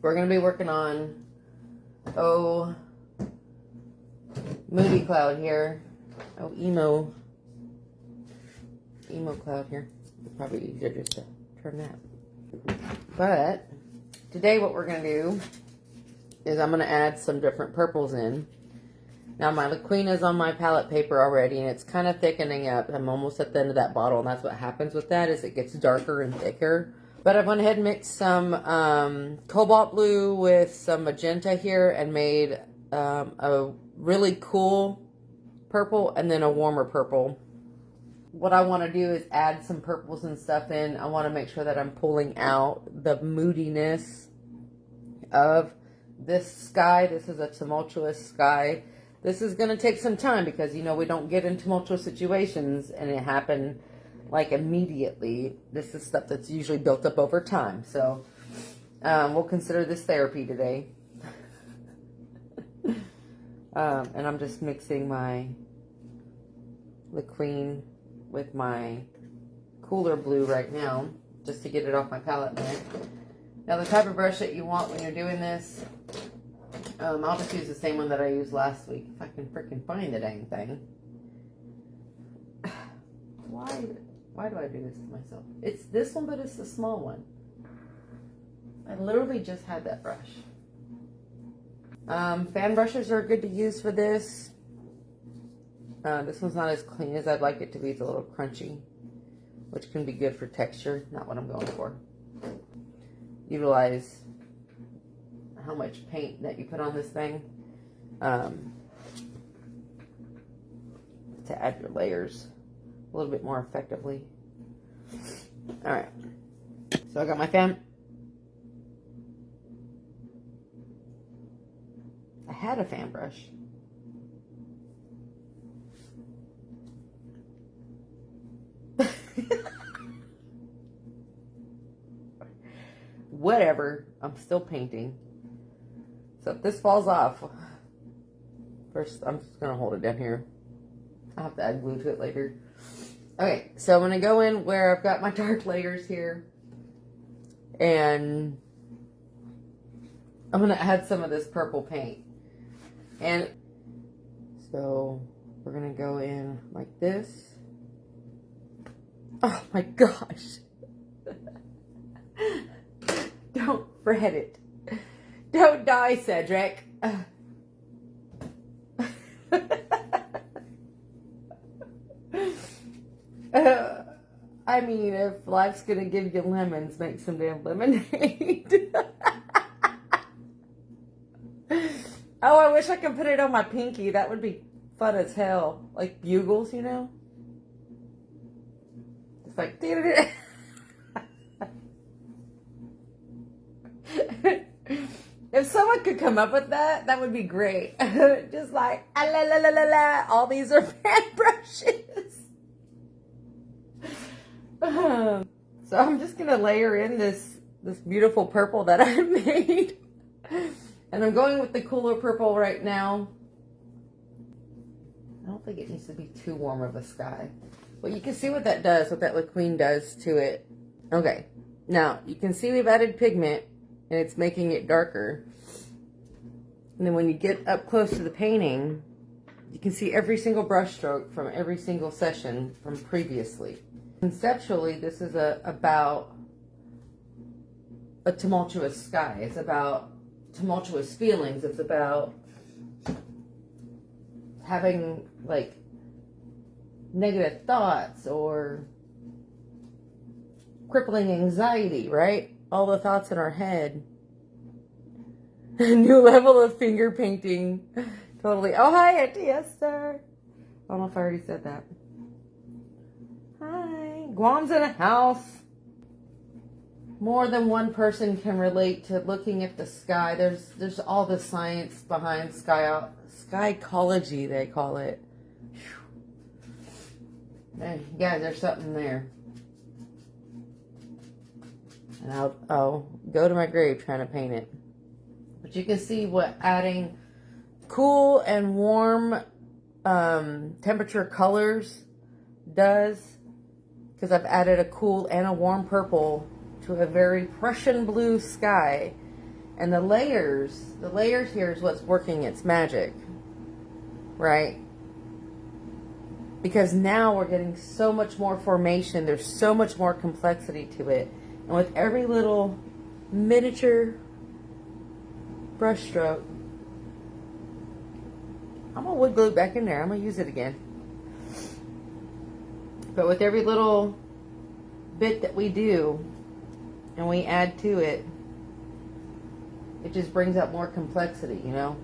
We're going to be working on, Moody Cloud here. Emo Cloud here. Probably easier just to turn that. But today what we're going to do is I'm going to add some different purples in. Now my Liquina is on my palette paper already, and it's kind of thickening up. I'm almost at the end of that bottle, and that's what happens with that, is it gets darker and thicker. But I went ahead and mixed some cobalt blue with some magenta here and made a really cool purple and then a warmer purple. What I want to do is add some purples and stuff in. I want to make sure that I'm pulling out the moodiness of this sky. This is a tumultuous sky. This is going to take some time because, you know, we don't get in tumultuous situations and it happened like immediately. This is stuff that's usually built up over time. So we'll consider this therapy today. And I'm just mixing my Liquine with my cooler blue right now, just to get it off my palette there. Now the type of brush that you want when you're doing this, I'll just use the same one that I used last week, if I can freaking find the dang thing. Why do I do this to myself? It's this one, but it's the small one. I literally just had that brush. Fan brushes are good to use for this. This one's not as clean as I'd like it to be. It's a little crunchy, which can be good for texture. Not what I'm going for. Utilize how much paint that you put on this thing to add your layers a little bit more effectively. Alright, so I got my fan. I had a fan brush. Whatever, I'm still painting. So if this falls off, first I'm just going to hold it down here. I'll have to add glue to it later. Okay, so I'm going to go in where I've got my dark layers here. And I'm going to add some of this purple paint. And so we're going to go in like this. Oh my gosh. Don't fret it. Don't die, Cedric. I mean, if life's gonna give you lemons, make some damn lemonade. Oh, I wish I could put it on my pinky. That would be fun as hell. Like bugles, you know? It's like... If someone could come up with that, that would be great. Just like, ah, la, la, la, la, la. All these are fan brushes. So I'm just going to layer in this beautiful purple that I made. And I'm going with the cooler purple right now. I don't think it needs to be too warm of a sky. But you can see what that does, what that Liquine does to it. Okay, now you can see we've added pigment. And it's making it darker. And then when you get up close to the painting, you can see every single brush stroke from every single session from previously. Conceptually, this is about a tumultuous sky. It's about tumultuous feelings. It's about having like negative thoughts or crippling anxiety, right? All the thoughts in our head. A new level of finger painting. Totally. Oh, hi, Auntie Esther. I don't know if I already said that. Hi. Guam's in a house. More than one person can relate to looking at the sky. There's all the science behind skycology, they call it. Man, guys, there's something there. And I'll go to my grave trying to paint it. But you can see what adding cool and warm temperature colors does. Because I've added a cool and a warm purple to a very Prussian blue sky. And the layers here is what's working its magic, right? Because now we're getting so much more formation. There's so much more complexity to it. And with every little miniature brush stroke, I'm going to wood glue it back in there. I'm going to use it again. But with every little bit that we do and we add to it, it just brings up more complexity, you know?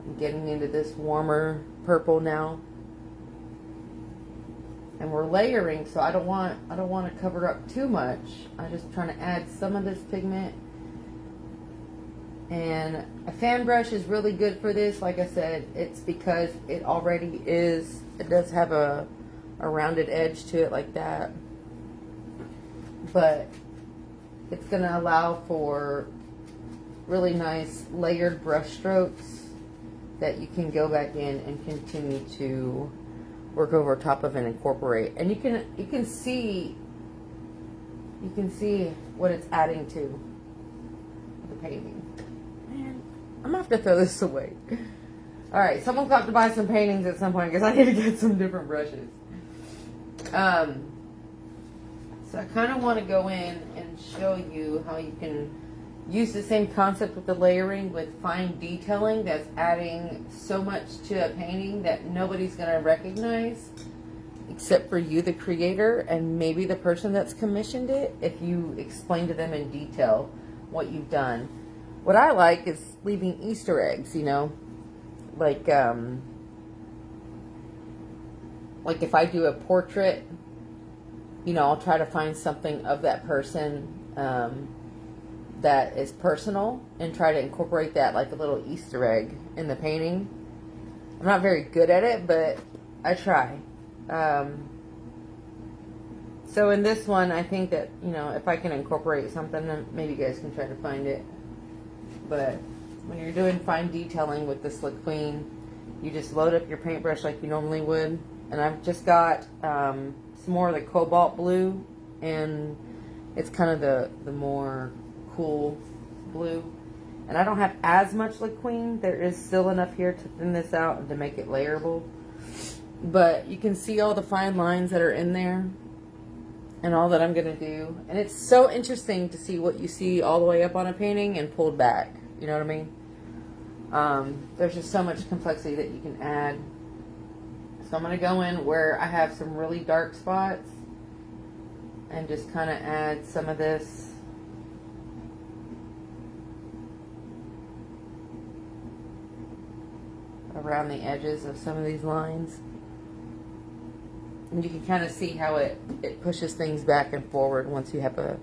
I'm getting into this warmer purple now. And we're layering, so I don't want to cover up too much. I'm just trying to add some of this pigment. And a fan brush is really good for this. Like I said, it's because it already is, it does have a rounded edge to it like that. But it's going to allow for really nice layered brush strokes that you can go back in and continue to work over top of and incorporate. And you can see what it's adding to the painting. Man, I'm gonna have to throw this away. All right, someone's got to buy some paintings at some point because I need to get some different brushes. So I kind of want to go in and show you how you can use the same concept with the layering with fine detailing that's adding so much to a painting that nobody's going to recognize except for you, the creator, and maybe the person that's commissioned it, if you explain to them in detail what you've done. What I like is leaving Easter eggs, you know, like if I do a portrait, you know, I'll try to find something of that person that is personal and try to incorporate that like a little Easter egg in the painting. I'm not very good at it, but I try. So in this one, I think that, you know, if I can incorporate something, then maybe you guys can try to find it. But when you're doing fine detailing with the Slick Queen, you just load up your paintbrush like you normally would. And I've just got some more of the cobalt blue, and it's kind of the more cool blue. And I don't have as much Slick Queen. There is still enough here to thin this out and to make it layerable. But you can see all the fine lines that are in there and all that I'm going to do. And it's so interesting to see what you see all the way up on a painting and pulled back. You know what I mean? There's just so much complexity that you can add. So I'm going to go in where I have some really dark spots and just kind of add some of this around the edges of some of these lines. And you can kind of see how it pushes things back and forward once you have a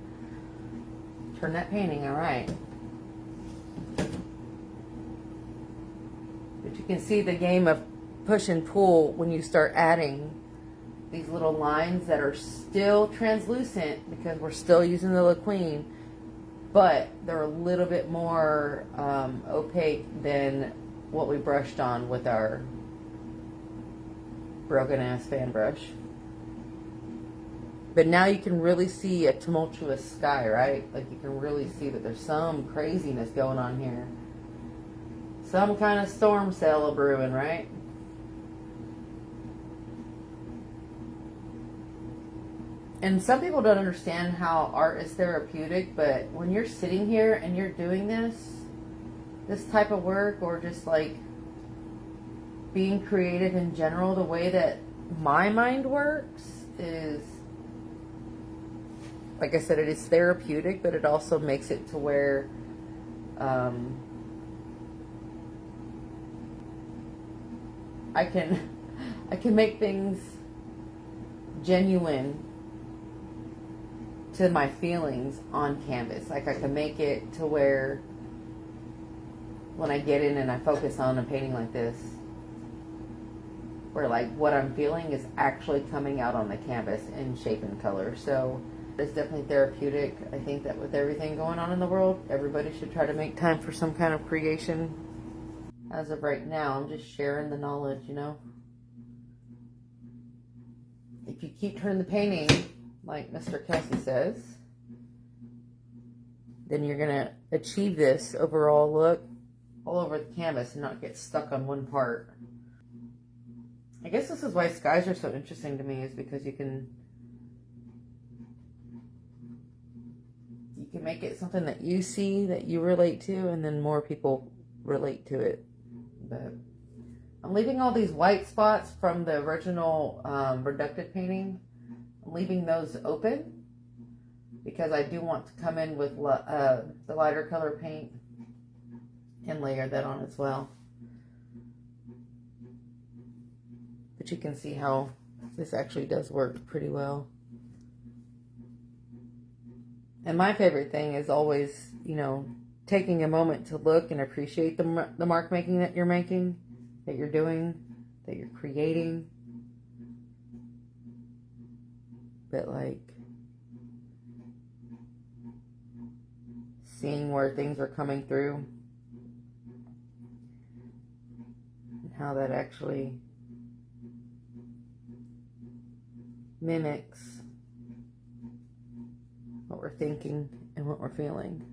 turn that painting. All right. But you can see the game of push and pull when you start adding these little lines that are still translucent because we're still using the Liqueen, but they're a little bit more opaque than what we brushed on with our broken ass fan brush. But now you can really see a tumultuous sky, right? Like you can really see that there's some craziness going on here. Some kind of storm cell brewing, right? And some people don't understand how art is therapeutic, but when you're sitting here and you're doing this type of work, or just like being creative in general, the way that my mind works is, like I said, it is therapeutic, but it also makes it to where I can make things genuine to my feelings on canvas. Like I can make it to where when I get in and I focus on a painting like this, where like what I'm feeling is actually coming out on the canvas in shape and color. So it's definitely therapeutic. I think that with everything going on in the world, everybody should try to make time for some kind of creation. As of right now, I'm just sharing the knowledge, you know. If you keep turning the painting, like Mr. Kelsey says, then you're going to achieve this overall look all over the canvas and not get stuck on one part. I guess this is why skies are so interesting to me, is because you can make it something that you see, that you relate to, and then more people relate to it. But I'm leaving all these white spots from the original reducted painting. I'm leaving those open because I do want to come in with the lighter color paint and layer that on as well. But you can see how this actually does work pretty well. And my favorite thing is always, you know, taking a moment to look and appreciate the mark making that you're making, that you're doing, that you're creating. But like seeing where things are coming through and how that actually mimics what we're thinking and what we're feeling.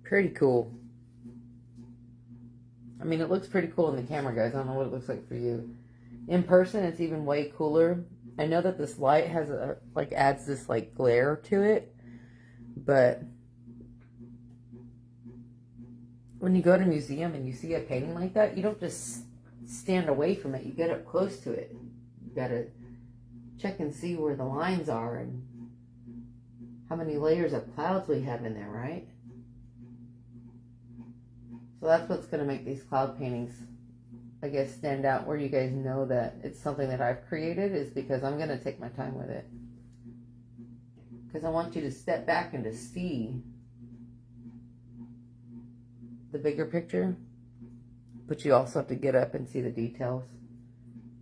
Pretty cool. I mean, it looks pretty cool in the camera, guys. I don't know what it looks like for you. In person, it's even way cooler. I know that this light has adds this like glare to it, but when you go to a museum and you see a painting like that, you don't just stand away from it. You get up close to it. You gotta check and see where the lines are and how many layers of clouds we have in there, right? So that's what's going to make these cloud paintings, I guess, stand out, where you guys know that it's something that I've created, is because I'm going to take my time with it. Because I want you to step back and to see the bigger picture, but you also have to get up and see the details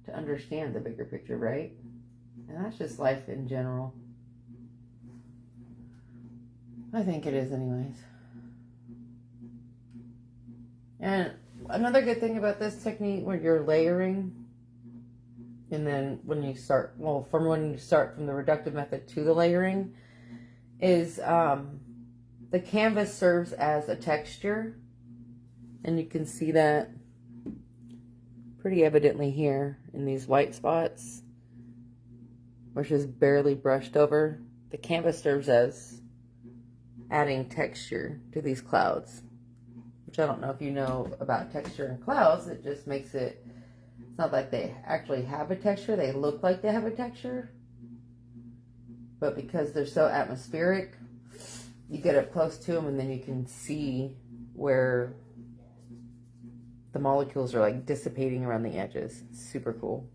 to understand the bigger picture, right? And that's just life in general. I think it is anyways. And another good thing about this technique, where you're layering, and then when you start, from when you start from the reductive method to the layering, is the canvas serves as a texture. And you can see that pretty evidently here in these white spots, which is barely brushed over. The canvas serves as adding texture to these clouds, which I don't know if you know about texture in clouds. It just makes it, it's not like they actually have a texture. They look like they have a texture, but because they're so atmospheric, you get up close to them and then you can see where the molecules are like dissipating around the edges. It's super cool.